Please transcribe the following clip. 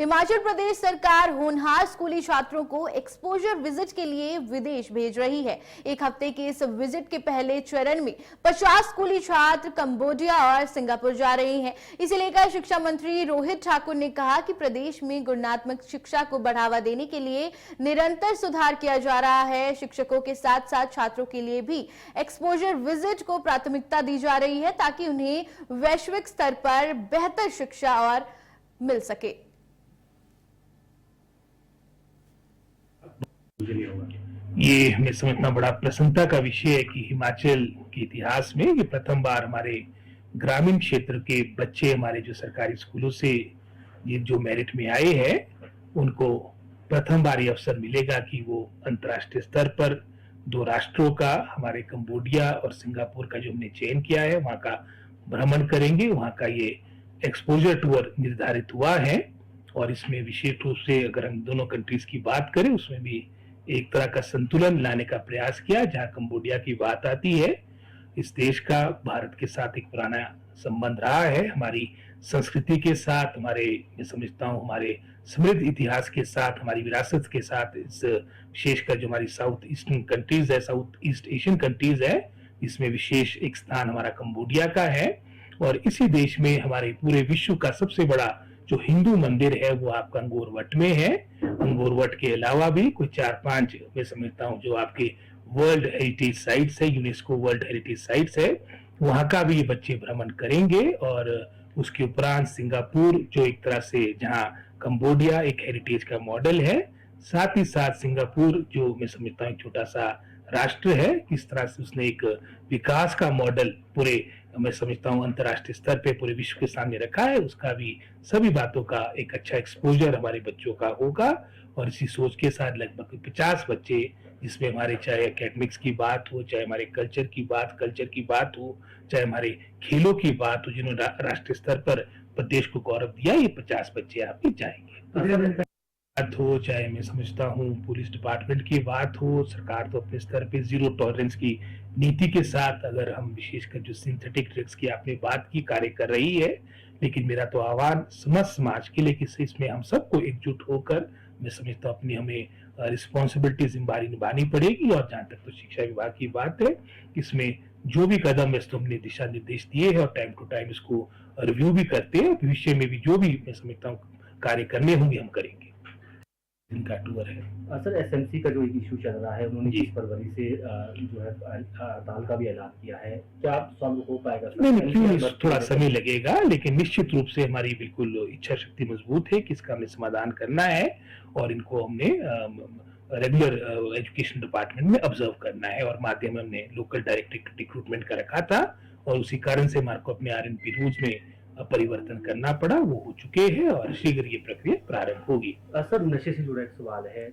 हिमाचल प्रदेश सरकार होनहार स्कूली छात्रों को एक्सपोजर विजिट के लिए विदेश भेज रही है। एक हफ्ते के इस विजिट के पहले चरण में 50 स्कूली छात्र कंबोडिया और सिंगापुर जा रहे हैं। इसे लेकर शिक्षा मंत्री रोहित ठाकुर ने कहा कि प्रदेश में गुणात्मक शिक्षा को बढ़ावा देने के लिए निरंतर सुधार किया जा रहा है। शिक्षकों के साथ साथ छात्रों के लिए भी एक्सपोजर विजिट को प्राथमिकता दी जा रही है ताकि उन्हें वैश्विक स्तर पर बेहतर शिक्षा और मिल सके। ये हमें समझना बड़ा प्रसन्नता का विषय है कि हिमाचल के इतिहास में ये प्रथम बार हमारे ग्रामीण क्षेत्र के बच्चे हमारे जो सरकारी स्कूलों से ये जो मेरिट में आए हैं उनको प्रथम बार ये अवसर मिलेगा कि वो अंतर्राष्ट्रीय स्तर पर दो राष्ट्रों का, हमारे कंबोडिया और सिंगापुर का जो हमने चयन किया है वहाँ का भ्रमण करेंगे। वहाँ का ये एक्सपोजर टूर निर्धारित हुआ है और इसमें विशेष रूप से अगर हम दोनों कंट्रीज की बात करें उसमें भी एक तरह का संतुलन लाने का प्रयास किया। जहां कंबोडिया की बात आती है, इस देश का भारत के साथ एक पुराना संबंध रहा है, हमारी संस्कृति के साथ, हमारे मैं समझता हूँ हमारे समृद्ध इतिहास के साथ, हमारी विरासत के साथ। इस विशेषकर जो हमारी साउथ ईस्टर्न कंट्रीज है, साउथ ईस्ट एशियन कंट्रीज है, इसमें विशेष एक स्थान हमारा कंबोडिया का है। और इसी देश में हमारे पूरे विश्व का सबसे बड़ा जो हिंदू मंदिर है वो आपका अंगोर वट में है। अंगोर वट के अलावा भी कोई 4-5 मैं समझता हूँ जो आपके वर्ल्ड हेरिटेज साइट्स है, यूनेस्को वर्ल्ड हेरिटेज साइट्स है, वहां का भी ये बच्चे भ्रमण करेंगे। और उसके उपरांत सिंगापुर जो एक तरह से जहाँ कंबोडिया एक हेरिटेज का मॉडल है, साथ ही साथ सिंगापुर जो मैं समझता हूँ छोटा सा राष्ट्र है, किस तरह से उसने एक विकास का मॉडल पूरे मैं समझता हूँ अंतर्राष्ट्रीय स्तर पे पूरे विश्व के सामने रखा है, उसका भी सभी बातों का एक अच्छा एक्सपोजर हमारे बच्चों का होगा। और इसी सोच के साथ लगभग 50 बच्चे, जिसमें हमारे चाहे एकेडमिक्स की बात हो, चाहे हमारे कल्चर की बात हो, चाहे हमारे खेलों की बात हो, जिन्होंने राष्ट्रीय स्तर पर प्रदेश को गौरव दिया, ये 50 बच्चे यहाँ पे जाएंगे। बात हो, चाहे मैं समझता हूँ पुलिस डिपार्टमेंट की बात हो, सरकार तो अपने स्तर पे जीरो टॉलरेंस की नीति के साथ, अगर हम विशेषकर जो सिंथेटिक ड्रग्स की आपने बात की, कार्य कर रही है। लेकिन मेरा तो आह्वान समस्त समाज के लिए कि इसमें हम सबको एकजुट होकर मैं समझता हूँ अपनी हमें रिस्पॉन्सिबिलिटी जिम्मेदारी निभानी पड़ेगी। और जहाँ तक तो शिक्षा विभाग की बात है, इसमें जो भी कदम है हमने दिशा निर्देश दिए हैं और टाइम टू टाइम इसको रिव्यू भी करते हैं। भविष्य में भी जो भी मैं समझता हूँ कार्य करने होंगे हम करेंगे। इनका टूर है सर, एसएमसी का जो इशू चल रहा है, उन्होंने 20 फरवरी से जो है हड़ताल का भी ऐलान किया है, क्या सॉल्व हो पाएगा? नहीं, क्यों थोड़ा समय लगेगा, लेकिन निश्चित रूप से हमारी बिल्कुल इच्छा शक्ति मजबूत है कि इसका हमें समाधान करना है और इनको हमने रेगुलर एजुकेशन डिपार्टमेंट में ऑब्जर्व करना है। और माध्यम में हमने लोकल डायरेक्टर रिक्रूटमेंट का रखा था और उसी कारण से हमारे को अपने आरएनपी रूल्स में परिवर्तन करना पड़ा, वो हो चुके हैं और शीघ्र ये प्रक्रिया प्रारंभ होगी। सर, नशे से जुड़ा एक सवाल है,